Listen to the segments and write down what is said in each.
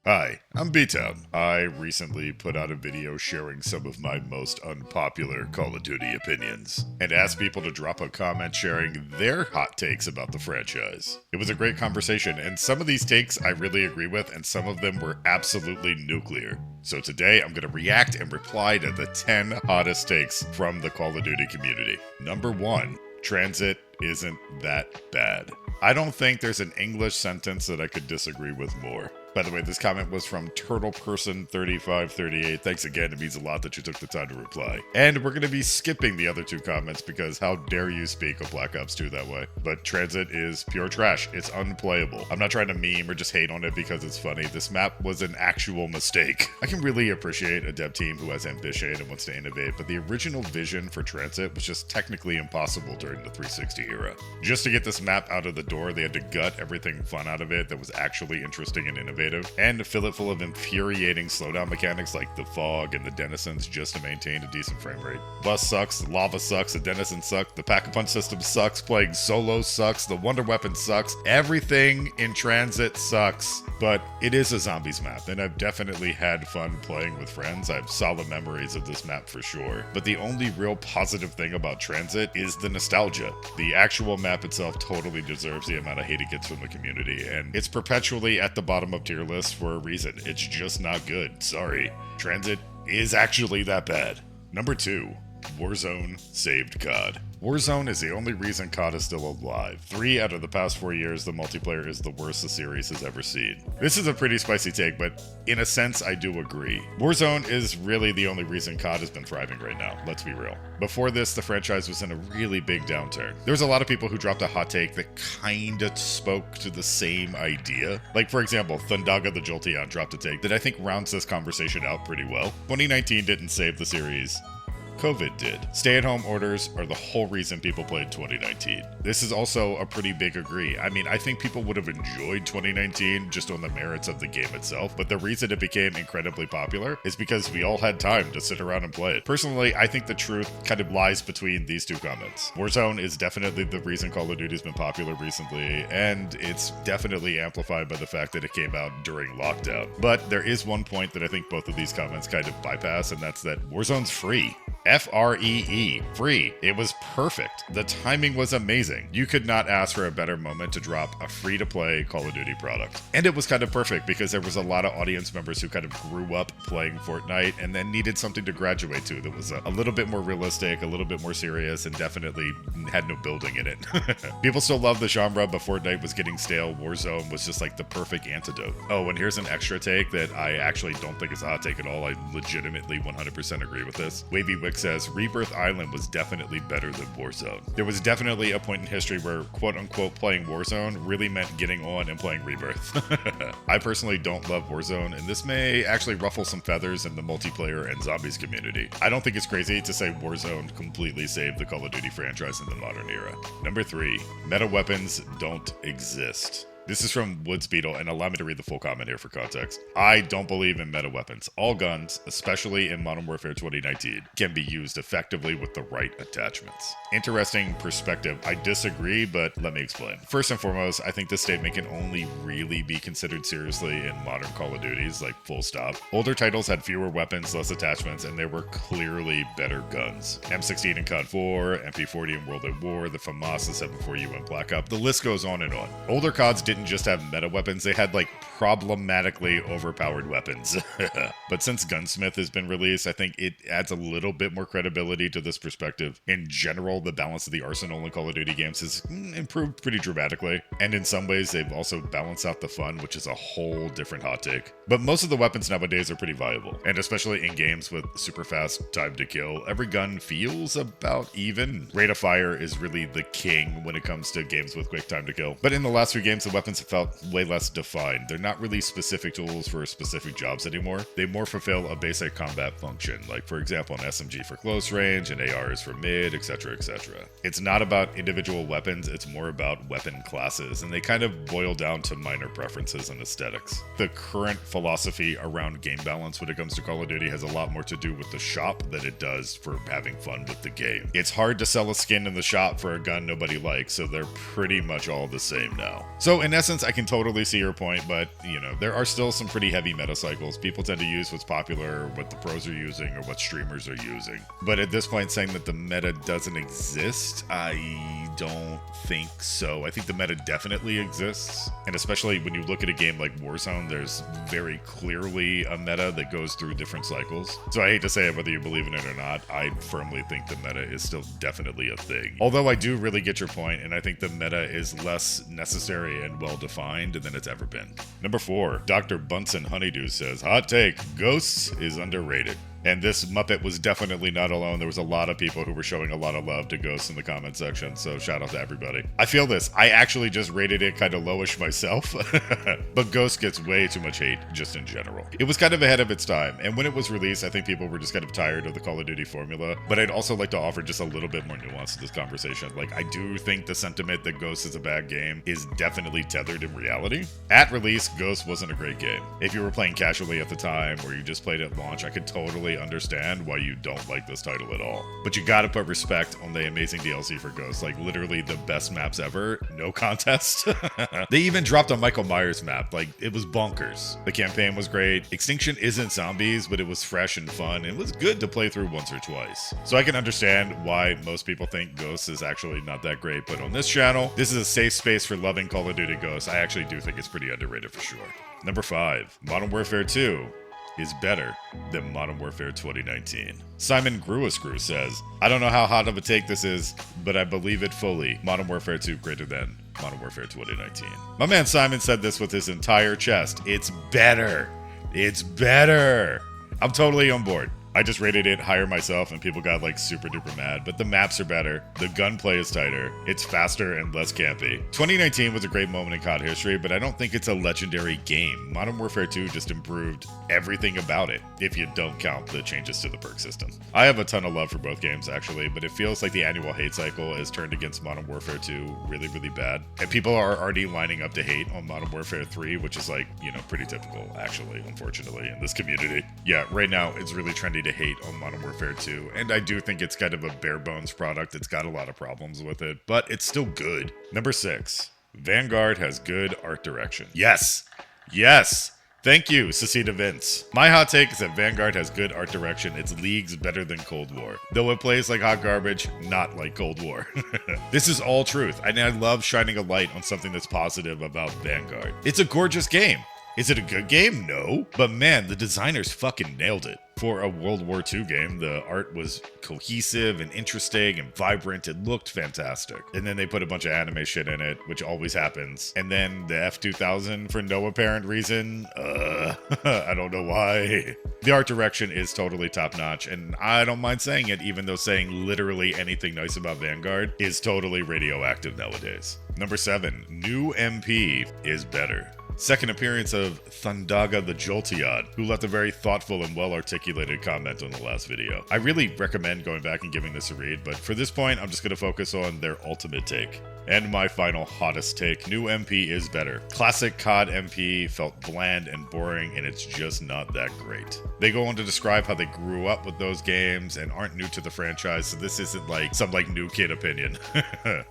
Hi, I'm B-Town. I recently put out a video sharing some of my most unpopular Call of Duty opinions, and asked people to drop a comment sharing their hot takes about the franchise. It was a great conversation, and some of these takes I really agree with, and some of them were absolutely nuclear. So today I'm going to react and reply to the 10 hottest takes from the Call of Duty community. Number 1, transit isn't that bad. I don't think there's an English sentence that I could disagree with more. By the way, this comment was from TurtlePerson3538. Thanks again, it means a lot that you took the time to reply. And we're going to be skipping the other 2 comments because how dare you speak of Black Ops 2 that way. But transit is pure trash. It's unplayable. I'm not trying to meme or just hate on it because it's funny. This map was an actual mistake. I can really appreciate a dev team who has ambition and wants to innovate, but the original vision for transit was just technically impossible during the 360 era. Just to get this map out of the door, they had to gut everything fun out of it that was actually interesting and innovative, and fill it full of infuriating slowdown mechanics like the fog and the denizens just to maintain a decent frame rate. Bus sucks, the lava sucks, the denizens suck, the pack-a-punch system sucks, playing solo sucks, the wonder weapon sucks, everything in transit sucks. But it is a zombies map, and I've definitely had fun playing with friends. I have solid memories of this map for sure. But the only real positive thing about transit is the nostalgia. The actual map itself totally deserves the amount of hate it gets from the community, and it's perpetually at the bottom of tier lists for a reason. It's just not good. Sorry. Transit is actually that bad. Number 2, Warzone saved COD. Warzone is the only reason COD is still alive. 3 out of the past 4 years, the multiplayer is the worst the series has ever seen. This is a pretty spicy take, but in a sense, I do agree. Warzone is really the only reason COD has been thriving right now, let's be real. Before this, the franchise was in a really big downturn. There was a lot of people who dropped a hot take that kinda spoke to the same idea. Like, for example, Thundaga the Jolteon dropped a take that I think rounds this conversation out pretty well. 2019 didn't save the series. COVID did. Stay-at-home orders are the whole reason people played 2019. This is also a pretty big agree. I mean, I think people would have enjoyed 2019 just on the merits of the game itself, but the reason it became incredibly popular is because we all had time to sit around and play it. Personally, I think the truth kind of lies between these 2 comments. Warzone is definitely the reason Call of Duty has been popular recently, and it's definitely amplified by the fact that it came out during lockdown. But there is one point that I think both of these comments kind of bypass, and that's that Warzone's free. Free. Free. It was perfect. The timing was amazing. You could not ask for a better moment to drop a free-to-play Call of Duty product. And it was kind of perfect because there was a lot of audience members who kind of grew up playing Fortnite and then needed something to graduate to that was a little bit more realistic, a little bit more serious, and definitely had no building in it. People still love the genre, but Fortnite was getting stale. Warzone was just like the perfect antidote. Oh, and here's an extra take that I actually don't think is a hot take at all. I legitimately 100% agree with this. Wavy Wick says Rebirth Island was definitely better than Warzone. There was definitely a point in history where quote-unquote playing Warzone really meant getting on and playing Rebirth. I personally don't love Warzone, and this may actually ruffle some feathers in the multiplayer and zombies community. I don't think it's crazy to say Warzone completely saved the Call of Duty franchise in the modern era. Number 3, meta weapons don't exist. This is from Woods Beetle, and allow me to read the full comment here for context. I don't believe in meta weapons. All guns, especially in Modern Warfare 2019, can be used effectively with the right attachments. Interesting perspective. I disagree, but let me explain. First and foremost, I think this statement can only really be considered seriously in modern Call of Duties, like full stop. Older titles had fewer weapons, less attachments, and they were clearly better guns. M16 in COD 4, MP40 in World at War, the FAMAS in 7-4 UN Black Ops, the list goes on and on. Older CODs didn't just have meta weapons, they had like problematically overpowered weapons. But since Gunsmith has been released, I think it adds a little bit more credibility to this perspective. In general, the balance of the arsenal in Call of Duty games has improved pretty dramatically, and in some ways they've also balanced out the fun, which is a whole different hot take. But most of the weapons nowadays are pretty viable, and especially in games with super fast time to kill, every gun feels about even. Rate of fire is really the king when it comes to games with quick time to kill. But in the last few games, the weapons have felt way less defined. They're not really specific tools for specific jobs anymore. They more fulfill a basic combat function, like for example an SMG for close range, and ARs for mid, etc, etc. It's not about individual weapons, it's more about weapon classes, and they kind of boil down to minor preferences and aesthetics. The current philosophy around game balance when it comes to Call of Duty has a lot more to do with the shop than it does for having fun with the game. It's hard to sell a skin in the shop for a gun nobody likes, so they're pretty much all the same now. So in essence, I can totally see your point, but, you know, there are still some pretty heavy meta cycles. People tend to use what's popular, what the pros are using, or what streamers are using. But at this point, saying that the meta doesn't exist, I don't think so. I think the meta definitely exists, and especially when you look at a game like Warzone, there's very clearly a meta that goes through different cycles. So I hate to say it, whether you believe in it or not, I firmly think the meta is still definitely a thing. Although I do really get your point, and I think the meta is less necessary and well-defined than it's ever been. Number 4, Dr. Bunsen Honeydew says, hot take, Ghosts is underrated. And this Muppet was definitely not alone. There was a lot of people who were showing a lot of love to Ghosts in the comment section, so shout out to everybody. I feel this. I actually just rated it kind of lowish myself, but Ghost gets way too much hate just in general. It was kind of ahead of its time, and when it was released, I think people were just kind of tired of the Call of Duty formula, but I'd also like to offer just a little bit more nuance to this conversation. Like, I do think the sentiment that Ghost is a bad game is definitely tethered in reality. At release, Ghost wasn't a great game. If you were playing casually at the time, or you just played at launch, I could totally understand why you don't like this title at all. But you gotta put respect on the amazing DLC for Ghost, like literally the best maps ever, no contest. They even dropped a Michael Myers map, like it was bonkers. The campaign was great. Extinction isn't zombies, but it was fresh and fun. It was good to play through once or twice. So I can understand why most people think Ghost is actually not that great, but on this channel, this is a safe space for loving Call of Duty Ghost. I actually do think it's pretty underrated for sure. Number 5, Modern Warfare 2 is better than Modern Warfare 2019. Simon Grewiscrew says, I don't know how hot of a take this is, but I believe it fully. Modern Warfare 2 greater than Modern Warfare 2019. My man Simon said this with his entire chest. It's better. It's better. I'm totally on board. I just rated it higher myself and people got like super duper mad, but the maps are better, the gunplay is tighter, it's faster and less campy. 2019 was a great moment in COD history, but I don't think it's a legendary game. Modern Warfare 2 just improved everything about it, if you don't count the changes to the perk system. I have a ton of love for both games actually, but it feels like the annual hate cycle is turned against Modern Warfare 2 really, really bad. And people are already lining up to hate on Modern Warfare 3, which is like, you know, pretty typical actually, unfortunately, in this community. Yeah, right now it's really trendy to hate on Modern Warfare 2, and I do think it's kind of a bare bones product. It's got a lot of problems with it, but it's still good. Number 6, Vanguard has good art direction. Yes! Yes! Thank you, Cecita Vince. My hot take is that Vanguard has good art direction. It's leagues better than Cold War. Though it plays like hot garbage, not like Cold War. This is all truth, and I love shining a light on something that's positive about Vanguard. It's a gorgeous game. Is it a good game? No. But man, the designers fucking nailed it. For a World War II game, the art was cohesive and interesting and vibrant. It looked fantastic. And then they put a bunch of anime shit in it, which always happens. And then the F-2000, for no apparent reason, I don't know why. The art direction is totally top-notch, and I don't mind saying it, even though saying literally anything nice about Vanguard is totally radioactive nowadays. Number 7, new MP is better. Second appearance of Thundaga the Jolteon, who left a very thoughtful and well-articulated comment on the last video. I really recommend going back and giving this a read, but for this point, I'm just going to focus on their ultimate take. And my final hottest take, new MP is better. Classic COD MP felt bland and boring, and it's just not that great. They go on to describe how they grew up with those games and aren't new to the franchise, so this isn't like some like new kid opinion.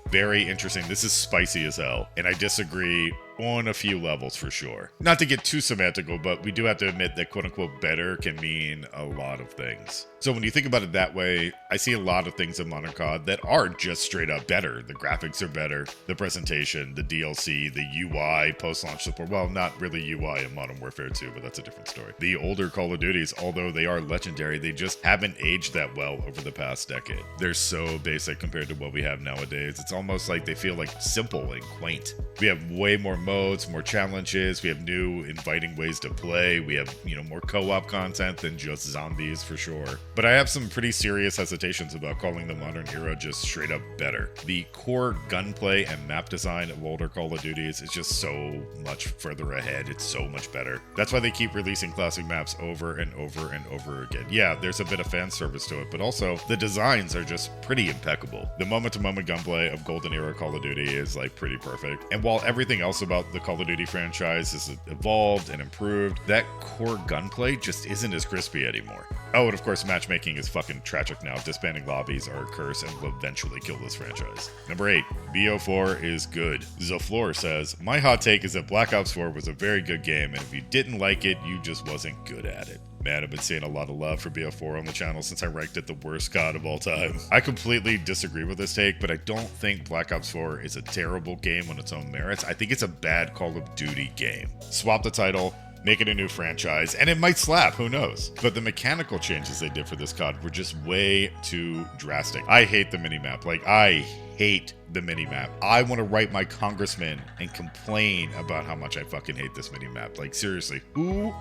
Very interesting. This is spicy as hell, and I disagree on a few levels for sure. Not to get too semantical, but we do have to admit that quote-unquote better can mean a lot of things. So when you think about it that way, I see a lot of things in Modern COD that are just straight up better. The graphics are better, the presentation, the DLC, the UI, post-launch support. Well, not really UI in Modern Warfare 2, but that's a different story. The older Call of Duties, although they are legendary, they just haven't aged that well over the past decade. They're so basic compared to what we have nowadays. It's almost like they feel like simple and quaint. We have way more modes, more challenges. We have new, inviting ways to play. We have, more co-op content than just zombies for sure. But I have some pretty serious hesitations about calling the modern era just straight up better. The core gunplay and map design of older Call of Duties is just so much further ahead. It's so much better. That's why they keep releasing classic maps over and over and over again. Yeah, there's a bit of fan service to it, but also the designs are just pretty impeccable. The moment-to-moment gunplay of Golden Era Call of Duty is like pretty perfect. And while everything else about the Call of Duty franchise has evolved and improved, that core gunplay just isn't as crispy anymore. Oh, and of course, matchmaking is fucking tragic now. Disbanding lobbies are a curse and will eventually kill this franchise. Number 8, BO4 is good. Zoflor says, my hot take is that Black Ops 4 was a very good game, and if you didn't like it, you just wasn't good at it. Man, I've been seeing a lot of love for BO4 on the channel since I ranked it the worst COD of all time. I completely disagree with this take, but I don't think Black Ops 4 is a terrible game on its own merits. I think it's a bad Call of Duty game. Swap the title, make it a new franchise, and it might slap, who knows? But the mechanical changes they did for this COD were just way too drastic. I hate the minimap. Like, I hate the minimap. I want to write my congressman and complain about how much I fucking hate this minimap. Like, seriously, who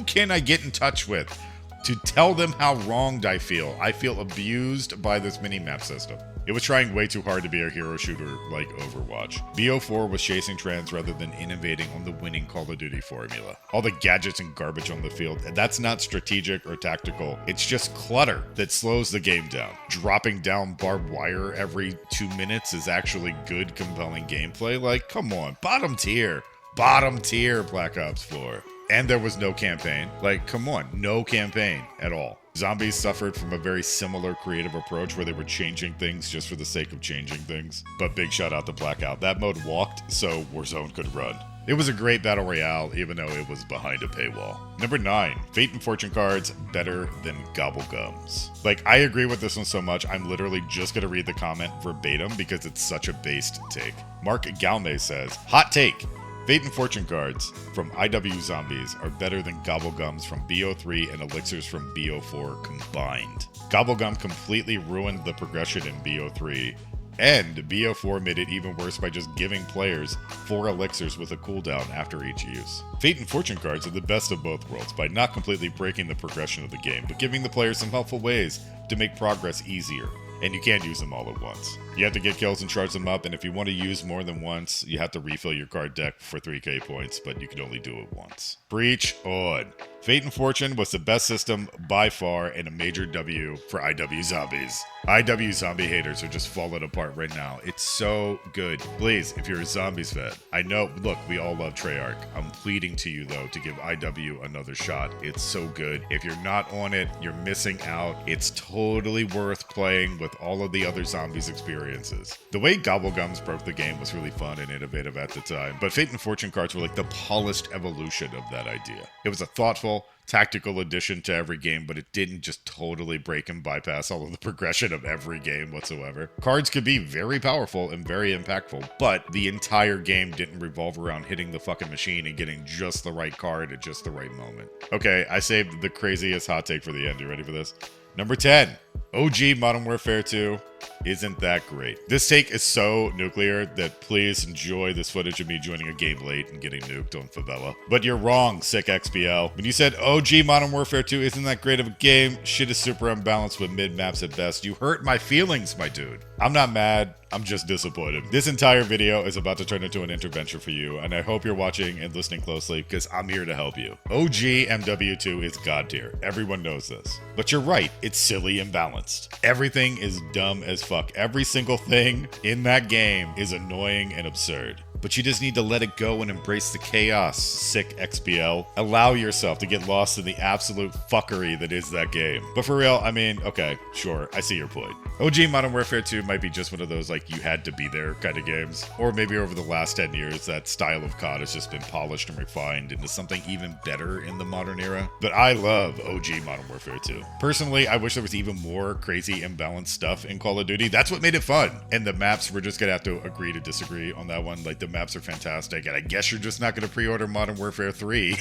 can I get in touch with to tell them how wronged I feel? I feel abused by this minimap system. It was trying way too hard to be a hero shooter like Overwatch. BO4 was chasing trends rather than innovating on the winning Call of Duty formula. All the gadgets and garbage on the field, that's not strategic or tactical. It's just clutter that slows the game down. Dropping down barbed wire every 2 minutes is actually good, compelling gameplay. Like, come on, bottom tier Black Ops 4. And there was no campaign. Like, come on, no campaign at all. Zombies suffered from a very similar creative approach where they were changing things just for the sake of changing things. But big shout out to Blackout. That mode walked so Warzone could run. It was a great battle royale, even though it was behind a paywall. Number 9, Fate and Fortune cards better than Gobblegums. Like, I agree with this one so much, I'm literally just gonna read the comment verbatim because it's such a based take. Mark Galme says, hot take. Fate and Fortune cards from IW Zombies are better than Gobblegums from BO3 and Elixirs from BO4 combined. Gobblegum completely ruined the progression in BO3, and BO4 made it even worse by just giving players 4 elixirs with a cooldown after each use. Fate and Fortune cards are the best of both worlds by not completely breaking the progression of the game, but giving the players some helpful ways to make progress easier. And you can't use them all at once. You have to get kills and charge them up, and if you want to use more than once, you have to refill your card deck for 3k points, but you can only do it once. Breach on. Fate and Fortune was the best system by far and a major W for IW Zombies. IW Zombie haters are just falling apart right now. It's so good. Please, if you're a Zombies fan, I know, look, we all love Treyarch. I'm pleading to you, though, to give IW another shot. It's so good. If you're not on it, you're missing out. It's totally worth playing with all of the other Zombies experiences. The way Gobblegums broke the game was really fun and innovative at the time, but Fate and Fortune cards were like the polished evolution of that idea. It was a thoughtful, tactical addition to every game, but it didn't just totally break and bypass all of the progression of every game whatsoever. Cards could be very powerful and very impactful, but the entire game didn't revolve around hitting the fucking machine and getting just the right card at just the right moment. Okay, I saved the craziest hot take for the end. You ready for this? Number 10, OG Modern Warfare 2 isn't that great. This take is so nuclear that please enjoy this footage of me joining a game late and getting nuked on Favela. But you're wrong, sick XBL. When you said OG Modern Warfare 2 isn't that great of a game, shit is super unbalanced with mid-maps at best. You hurt my feelings, my dude. I'm not mad, I'm just disappointed. This entire video is about to turn into an intervention for you, and I hope you're watching and listening closely because I'm here to help you. OG MW2 is god tier. Everyone knows this. But you're right, it's silly and balanced. Everything is dumb as fuck. Every single thing in that game is annoying and absurd. But you just need to let it go and embrace the chaos, sick XBL. Allow yourself to get lost in the absolute fuckery that is that game. But for real, I mean, okay, sure, I see your point. OG Modern Warfare 2 might be just one of those, like, you had to be there kind of games. Or maybe over the last 10 years, that style of COD has just been polished and refined into something even better in the modern era. But I love OG Modern Warfare 2. Personally, I wish there was even more crazy, imbalanced stuff in Call of Duty. That's what made it fun. And the maps, we're just gonna have to agree to disagree on that one. Like, the maps are fantastic, and I guess you're just not going to pre-order Modern Warfare 3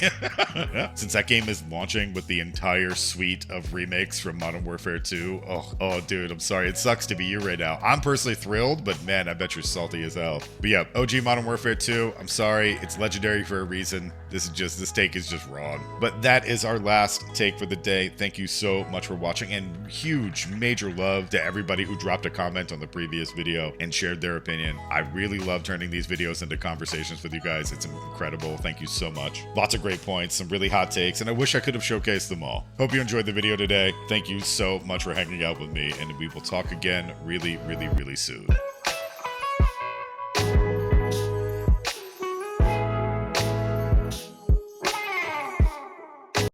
since that game is launching with the entire suite of remakes from Modern Warfare 2. Oh dude, I'm sorry, it sucks to be you right now. I'm personally thrilled, but man, I bet you're salty as hell. But yeah, OG Modern Warfare 2, I'm sorry, it's legendary for a reason. This take is just wrong. But that is our last take for the day. Thank you so much for watching, and huge major love to everybody who dropped a comment on the previous video and shared their opinion. I really love turning these videos into conversations with you guys. It's incredible. Thank you so much. Lots of great points, some really hot takes, and I wish I could have showcased them all. Hope you enjoyed the video today. Thank you so much for hanging out with me, and we will talk again really, really, really soon.